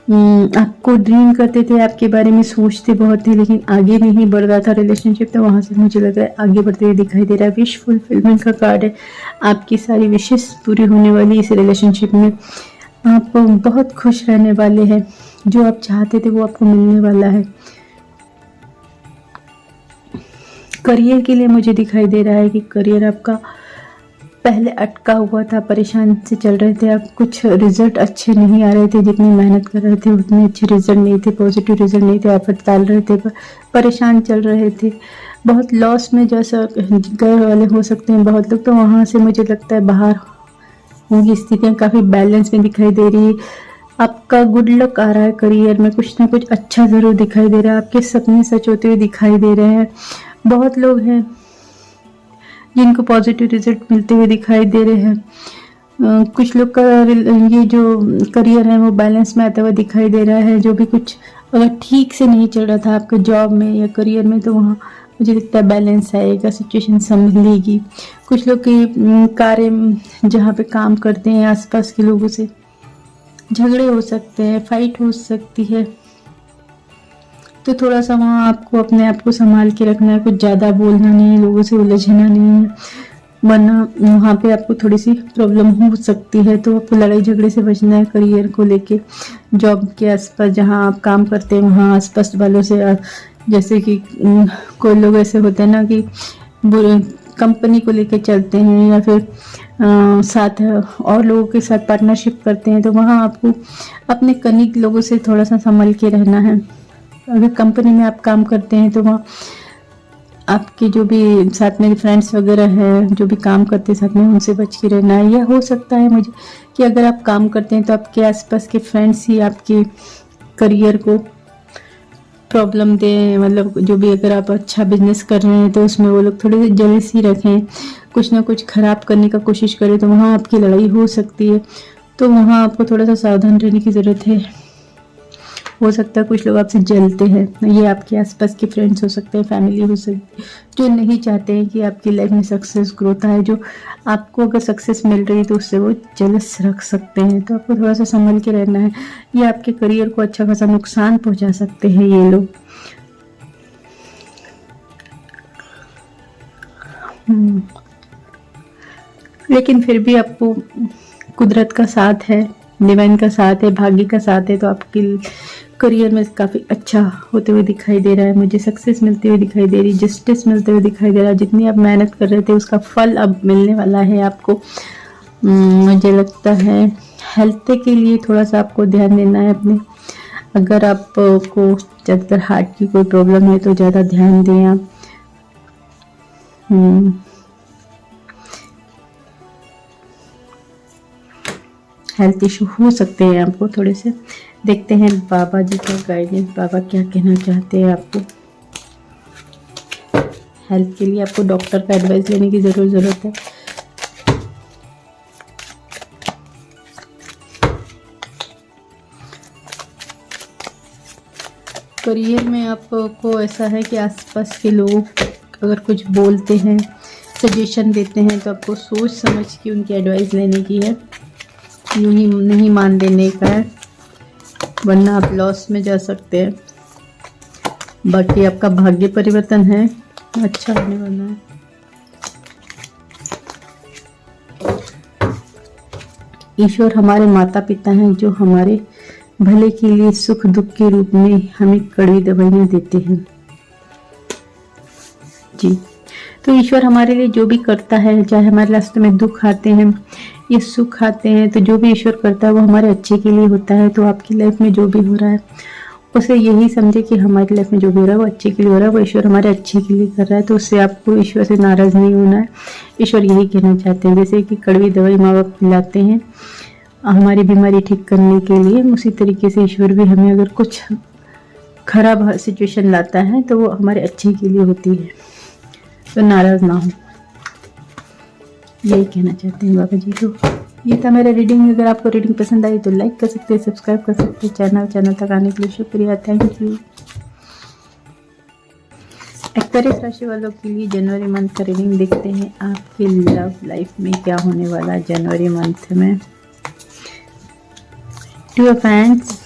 A: आपको ड्रीम करते थे, आपके बारे में सोचते बहुत थे, लेकिन आगे नहीं बढ़ रहा था रिलेशनशिप, तो वहां से मुझे लग रहा है आगे बढ़ते हुए दिखाई दे रहा है। विश फुलफिलमेंट का कार्ड है। आपकी सारी विशेष पूरी होने वाली इस रिलेशनशिप में। आप बहुत खुश रहने वाले हैं। जो आप चाहते थे वो आपको मिलने वाला है। करियर के लिए मुझे दिखाई दे रहा है कि करियर आपका पहले अटका हुआ था, परेशान से चल रहे थे आप, कुछ रिजल्ट अच्छे नहीं आ रहे थे, जितनी मेहनत कर रहे थे उतने अच्छे रिजल्ट नहीं थे, पॉजिटिव रिजल्ट नहीं थे, एफर्ट डाल रहे थे पर परेशान चल रहे थे, बहुत लॉस में जैसा गए वाले हो सकते हैं बहुत लोग, तो वहाँ से मुझे लगता है बाहर होंगी स्थितियाँ काफ़ी बैलेंस में दिखाई दे रही है। आपका गुड लक आ रहा है करियर में, कुछ ना कुछ अच्छा ज़रूर दिखाई दे रहा है, आपके सपने सच होते हुए दिखाई दे रहे हैं। बहुत लोग हैं जिनको पॉजिटिव रिजल्ट मिलते हुए दिखाई दे रहे हैं। कुछ लोग का ये जो करियर है वो बैलेंस में आता हुआ दिखाई दे रहा है। जो भी कुछ अगर ठीक से नहीं चल रहा था आपके जॉब में या करियर में, तो वहाँ मुझे लगता है बैलेंस आएगा, सिचुएशन संभलेगी। कुछ लोग के कार्य जहाँ पे काम करते हैं आसपास के लोगों से झगड़े हो सकते हैं, फाइट हो सकती है, तो थोड़ा सा वहाँ आपको अपने आप को संभाल के रखना है। कुछ ज़्यादा बोलना नहीं है, लोगों से उलझना नहीं है, वरना वहाँ पे आपको थोड़ी सी प्रॉब्लम हो सकती है। तो आपको लड़ाई झगड़े से बचना है करियर को लेके। जॉब के आसपास जहाँ आप काम करते हैं वहाँ आसपास वालों से, जैसे कि कोई लोग ऐसे होते हैं ना कि बुरे कंपनी को लेके चलते हैं या फिर साथ और लोगों के साथ पार्टनरशिप करते हैं, तो वहाँ आपको अपने कनीग लोगों से थोड़ा सा संभल के रहना है। अगर कंपनी में आप काम करते हैं तो वहाँ आपके जो भी साथ में फ्रेंड्स वगैरह हैं जो भी काम करते हैं साथ में, उनसे बच के रहना है। यह हो सकता है मुझे कि अगर आप काम करते हैं तो आपके आसपास के फ्रेंड्स ही आपके करियर को प्रॉब्लम दें। मतलब जो भी अगर आप अच्छा बिजनेस कर रहे हैं तो उसमें वो लोग थोड़े जेलसी रखें, कुछ ना कुछ खराब करने का कोशिश करें, तो वहाँ आपकी लड़ाई हो सकती है। तो वहाँ आपको थोड़ा सा सावधान रहने की ज़रूरत है। हो सकता है कुछ लोग आपसे जलते हैं, ये आपके आसपास के फ्रेंड्स हो सकते हैं, फैमिली हो सकती है, जो नहीं चाहते हैं कि आपकी लाइफ में सक्सेस ग्रोथ आए। जो आपको अगर सक्सेस मिल रही है तो उससे वो जेलस रख सकते हैं, तो आपको थोड़ा सा संभल के रहना है। ये आपके करियर को अच्छा खासा नुकसान पहुंचा सकते हैं ये लोग। लेकिन फिर भी आपको कुदरत का साथ है, डिवाइन का साथ है, भाग्य का साथ है, तो आपके करियर में काफ़ी अच्छा होते हुए दिखाई दे रहा है। मुझे सक्सेस मिलते हुए दिखाई दे रही, जस्टिस मिलते हुए दिखाई दे रहा है। जितनी आप मेहनत कर रहे थे उसका फल अब मिलने वाला है आपको। मुझे लगता है हेल्थ के लिए थोड़ा सा आपको ध्यान देना है अपने। अगर आपको ज़्यादातर हार्ट की कोई प्रॉब्लम है तो ज़्यादा ध्यान दें आप। हेल्थ इशू हो सकते हैं आपको थोड़े से। देखते हैं बाबा जी का गाइडेंस, बाबा क्या कहना चाहते हैं आपको। हेल्थ के लिए आपको डॉक्टर का एडवाइस लेने की ज़रूरत है। करियर में आपको ऐसा है कि आसपास के लोग अगर कुछ बोलते हैं, सजेशन देते हैं, तो आपको सोच समझ के उनकी एडवाइस लेने की है, यूं ही नहीं मान देने का है, वरना आप लॉस में जा सकते हैं। बाकी आपका भाग्य परिवर्तन है, अच्छा होने वाला है। ईश्वर हमारे माता पिता हैं जो हमारे भले के लिए सुख दुख के रूप में हमें कड़वी दवाइयाँ देते हैं जी। तो ईश्वर हमारे लिए जो भी करता है, चाहे हमारे रास्ते में दुख आते हैं ये सुख आते हैं, तो जो भी ईश्वर करता है वो हमारे अच्छे के लिए होता है। तो आपकी लाइफ में जो भी हो रहा है उसे यही समझे कि हमारी लाइफ में जो भी हो रहा है वो अच्छे के लिए हो रहा है, वो ईश्वर हमारे अच्छे के लिए कर रहा है। तो उससे आपको ईश्वर से नाराज़ नहीं होना है। ईश्वर यही कहना चाहते हैं, जैसे कि कड़वी दवाई माँ बाप पिलाते हैं हमारी बीमारी ठीक करने के लिए, उसी तरीके से ईश्वर भी हमें अगर कुछ खराब सिचुएशन लाता है तो वो हमारे अच्छे के लिए होती है। तो नाराज़ ना हो। यही कहना चाहते हैं बाबा जी को। ये था मेरा रीडिंग। अगर आपको रीडिंग पसंद आई तो लाइक कर सकते हैं, सब्सक्राइब कर सकते हैं। चैनल तक आने के लिए शुक्रिया, थैंक यू। एक्वेरियस राशि वालों के लिए जनवरी मंथ का रीडिंग देखते हैं आपके लव लाइफ में क्या होने वाला जनवरी मंथ में। Two of hands,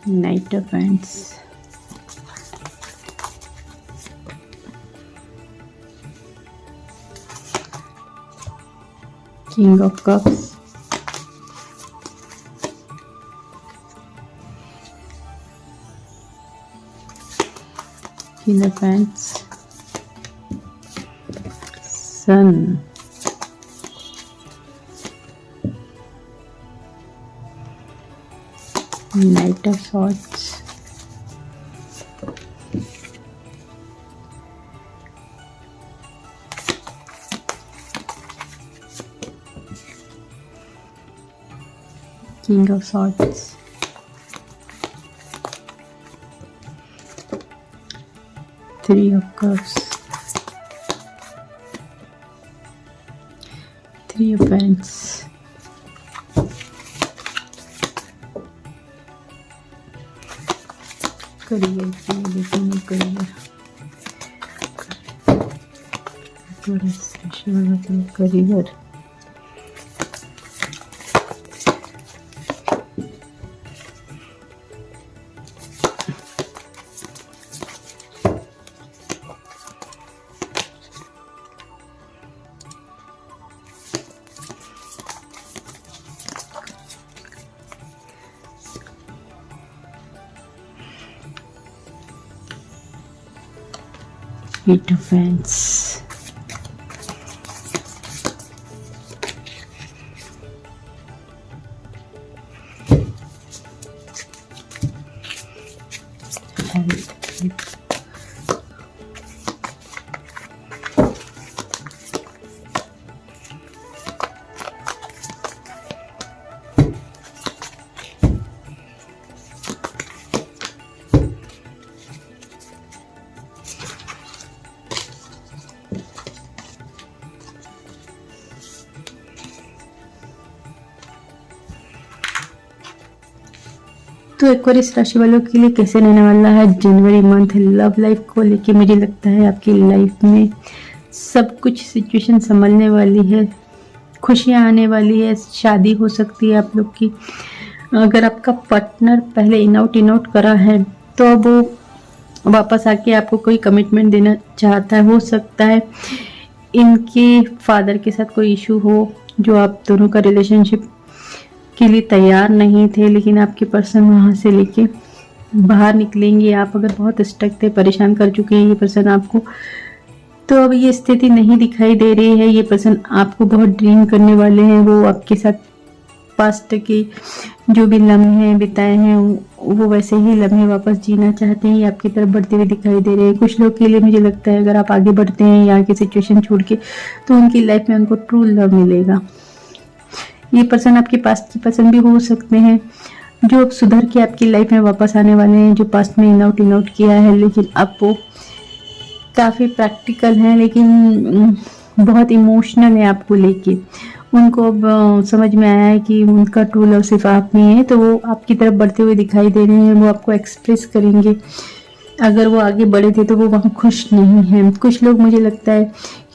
A: night of hands, king of cups, Queen of Wands, Sun, Knight of Swords, King of Swords, Three of Cups, Three of Wands, career की देखेंगे career, career, Eight of Wands, तो Aquarius राशि वालों के लिए कैसे रहने वाला है जनवरी मंथ लव लाइफ को लेके। मुझे लगता है आपकी लाइफ में सब कुछ सिचुएशन संभलने वाली है, खुशियां आने वाली है, शादी हो सकती है आप लोग की। अगर आपका पार्टनर पहले इन आउट करा है तो अब वो वापस आके आपको कोई कमिटमेंट देना चाहता है। हो सकता है इनके फादर के साथ कोई इशू हो जो आप दोनों का रिलेशनशिप के लिए तैयार नहीं थे, लेकिन आपके पर्सन वहाँ से लेके बाहर निकलेंगे। आप अगर बहुत स्टक थे, परेशान कर चुके हैं ये पर्सन आपको, तो अब ये स्थिति नहीं दिखाई दे रही है। ये पर्सन आपको बहुत ड्रीम करने वाले हैं। वो आपके साथ पास्ट के जो भी लम्हे बिताए हैं वो वैसे ही लम्हे वापस जीना चाहते हैं। ये आपकी तरफ बढ़ते हुए दिखाई दे रहे हैं। कुछ लोग के लिए मुझे लगता है अगर आप आगे बढ़ते हैं यहाँ की सिचुएशन छोड़ के तो उनकी लाइफ में उनको ट्रू लव मिलेगा। ये पर्सन आपके पास्ट की पर्सन भी हो सकते हैं जो अब सुधर के आपकी लाइफ में वापस आने वाले हैं, जो पास्ट में इन आउट किया है, लेकिन अब वो काफ़ी प्रैक्टिकल हैं, लेकिन बहुत इमोशनल है आपको लेके। उनको अब समझ में आया है कि उनका ट्रू लव सिर्फ आप में है, तो वो आपकी तरफ बढ़ते हुए दिखाई दे रहे हैं। वो आपको एक्सप्रेस करेंगे। अगर वो आगे बढ़े थे तो वो वहाँ खुश नहीं हैं। कुछ लोग मुझे लगता है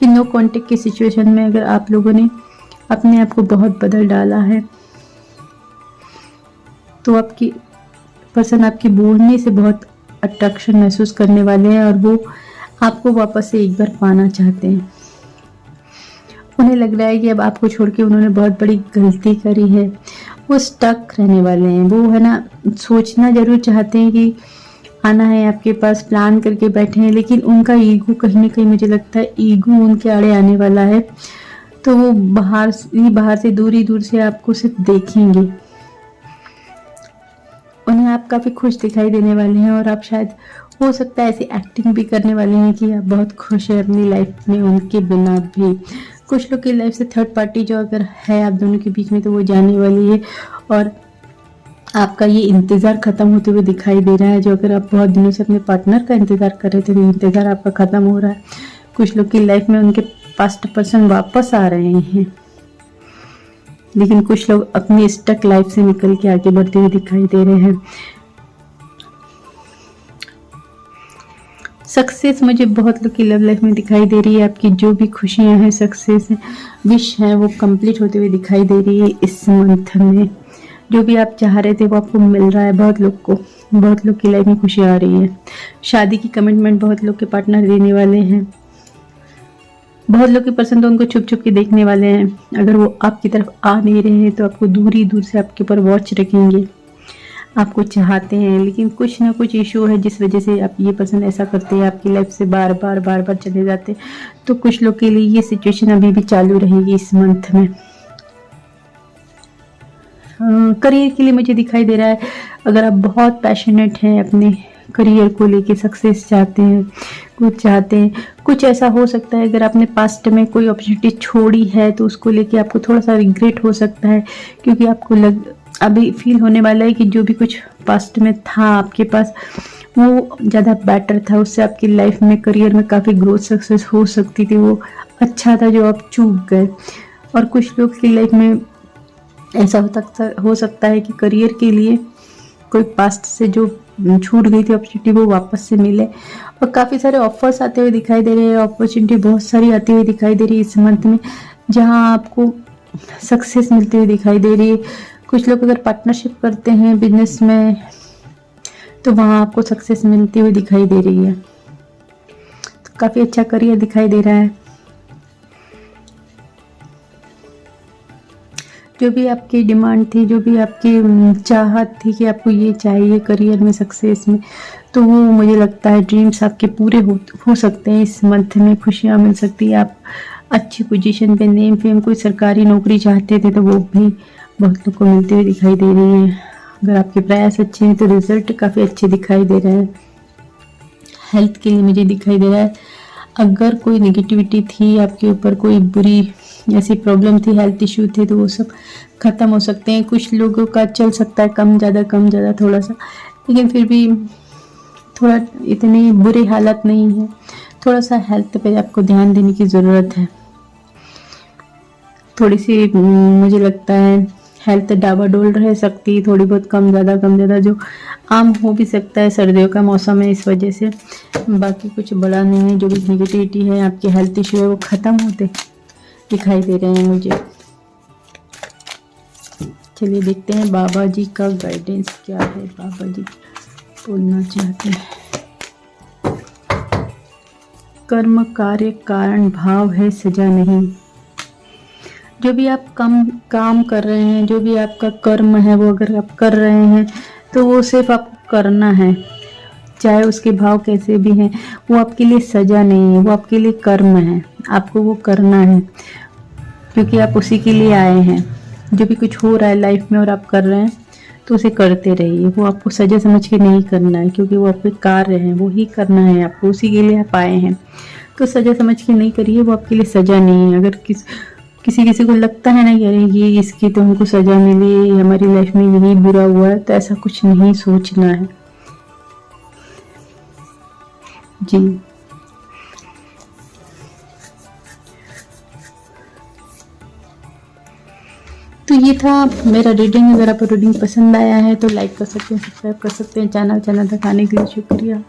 A: कि नो कॉन्टेक्ट की सिचुएशन में अगर आप लोगों ने अपने आप को बहुत बदल डाला है तो आपकी पर्सन आपके बोलने से बहुत अट्रैक्शन महसूस करने वाले हैं और वो आपको वापस से एक बार पाना चाहते हैं। उन्हें लग रहा है कि अब आपको छोड़ के उन्होंने बहुत बड़ी गलती करी है। वो स्टक रहने वाले हैं। वो है ना, सोचना जरूर चाहते हैं कि आना है आपके पास, प्लान करके बैठे हैं, लेकिन उनका ईगो कहीं ना कहीं मुझे लगता है ईगो उनके आड़े आने वाला है। तो वो बाहर से दूर से आपको सिर्फ देखेंगे। उन्हें आप काफ़ी खुश दिखाई देने वाले हैं और आप शायद हो सकता है ऐसी एक्टिंग भी करने वाले हैं कि आप बहुत खुश हैं अपनी लाइफ में उनके बिना भी। कुछ लोग की लाइफ से थर्ड पार्टी जो अगर है आप दोनों के बीच में तो वो जाने वाली है और आपका ये इंतज़ार ख़त्म होते हुए दिखाई दे रहा है। जो अगर आप बहुत दिनों से अपने पार्टनर का इंतज़ार कर रहे थे, तो इंतज़ार आपका ख़त्म हो रहा है। कुछ लोग की लाइफ में उनके पास्ट पर्सन वापस आ रहे हैं, लेकिन कुछ लोग अपनी स्टक लाइफ से निकल के आगे बढ़ते हुए दिखाई दे रहे हैं। सक्सेस मुझे बहुत लोग की लव लाइफ में दिखाई दे रही है। आपकी जो भी खुशियां हैं, सक्सेस है, विश है, वो कंप्लीट होते हुए दिखाई दे रही है इस मंथ में। जो भी आप चाह रहे थे वो आपको मिल रहा है। बहुत लोग की लाइफ में खुशी आ रही है। शादी की कमिटमेंट बहुत लोग के पार्टनर देने वाले हैं। बहुत लोग के पर्सन तो उनको छुप छुप के देखने वाले हैं। अगर वो आपकी तरफ आ नहीं रहे हैं तो आपको दूर से आपके ऊपर वॉच रखेंगे। आपको चाहते हैं, लेकिन कुछ ना कुछ इशू है जिस वजह से आप ये पर्सन ऐसा करते हैं, आपकी लाइफ से बार बार चले जाते हैं। तो कुछ लोग के लिए ये सिचुएशन अभी भी चालू रहेगी इस मंथ में। करियर के लिए मुझे दिखाई दे रहा है, अगर आप बहुत पैशनेट हैं अपने करियर को लेके, सक्सेस चाहते हैं, कुछ ऐसा हो सकता है। अगर आपने पास्ट में कोई अपॉर्चुनिटी छोड़ी है तो उसको लेके आपको थोड़ा सा रिग्रेट हो सकता है, क्योंकि आपको अभी फील होने वाला है कि जो भी कुछ पास्ट में था आपके पास वो ज़्यादा बेटर था। उससे आपकी लाइफ में, करियर में काफ़ी ग्रोथ, सक्सेस हो सकती थी। वो अच्छा था जो आप चूक गए। और कुछ लोग की लाइफ में ऐसा हो सकता है कि करियर के लिए कोई पास्ट से जो छूट गई थी अपॉर्चुनिटी वो वापस से मिले। और काफ़ी सारे ऑफर्स आते हुए दिखाई दे रहे हैं। अपॉर्चुनिटी बहुत सारी आती हुई दिखाई दे रही है इस मंथ में, जहां आपको सक्सेस मिलती हुई दिखाई दे रही है। कुछ लोग अगर पार्टनरशिप करते हैं बिजनेस में तो वहाँ आपको सक्सेस मिलती हुई दिखाई दे रही है। तो काफ़ी अच्छा करियर दिखाई दे रहा है। जो भी आपकी डिमांड थी, जो भी आपकी चाहत थी कि आपको ये चाहिए करियर में, सक्सेस में, तो वो मुझे लगता है ड्रीम्स आपके पूरे हो सकते हैं इस मंथ में। खुशियाँ मिल सकती है। आप अच्छी पोजीशन पे, नेम फेम, कोई सरकारी नौकरी चाहते थे तो वो भी बहुत लोग को मिलते हुए दिखाई दे रही है। अगर आपके प्रयास अच्छे हैं तो रिजल्ट काफ़ी अच्छे दिखाई दे रहे हैं। हेल्थ के लिए मुझे दिखाई दे रहा है, अगर कोई नेगेटिविटी थी आपके ऊपर, कोई बुरी ऐसी प्रॉब्लम थी, हेल्थ इशू थे, तो वो सब ख़त्म हो सकते हैं। कुछ लोगों का चल सकता है कम ज़्यादा थोड़ा सा, लेकिन फिर भी थोड़ा इतनी बुरी हालत नहीं है। थोड़ा सा हेल्थ पे आपको ध्यान देने की ज़रूरत है। थोड़ी सी मुझे लगता है हेल्थ डावाडोल रह सकती है, थोड़ी बहुत कम ज़्यादा जो आम हो भी सकता है, सर्दियों का मौसम है इस वजह से। बाकी कुछ बड़ा नहीं है। जो भी नेगेटिविटी है, आपके हेल्थ इशू है, वो ख़त्म होते दिखाई दे रहे हैं मुझे। चलिए देखते हैं बाबा जी का गाइडेंस क्या है। बाबा जी बोलना चाहते हैं, कर्म कार्य कारण भाव है, सजा नहीं। जो भी आप काम कर रहे हैं, जो भी आपका कर्म है, वो अगर आप कर रहे हैं तो वो सिर्फ आपको करना है, चाहे उसके भाव कैसे भी हैं। वो आपके लिए सजा नहीं है, वो आपके लिए कर्म है। आपको वो करना है क्योंकि आप उसी के लिए आए हैं। जो भी कुछ हो रहा है लाइफ में और आप कर रहे हैं तो उसे करते रहिए। वो आपको सजा समझ के नहीं करना है, क्योंकि वो आपके कार्य हैं, वो ही करना है आपको, उसी के लिए आप आए हैं। तो सजा समझ के नहीं करिए, वो आपके लिए सजा नहीं है। अगर किसी को लगता है ना कि अरे ये इसकी तो हमको सजा मिली, हमारी लाइफ में यही बुरा हुआ है, तो ऐसा कुछ नहीं सोचना है जी। तो ये था मेरा रीडिंग। अगर आपको रीडिंग पसंद आया है तो लाइक कर सकते हैं, सब्सक्राइब कर सकते हैं। चैनल तक आने के लिए शुक्रिया।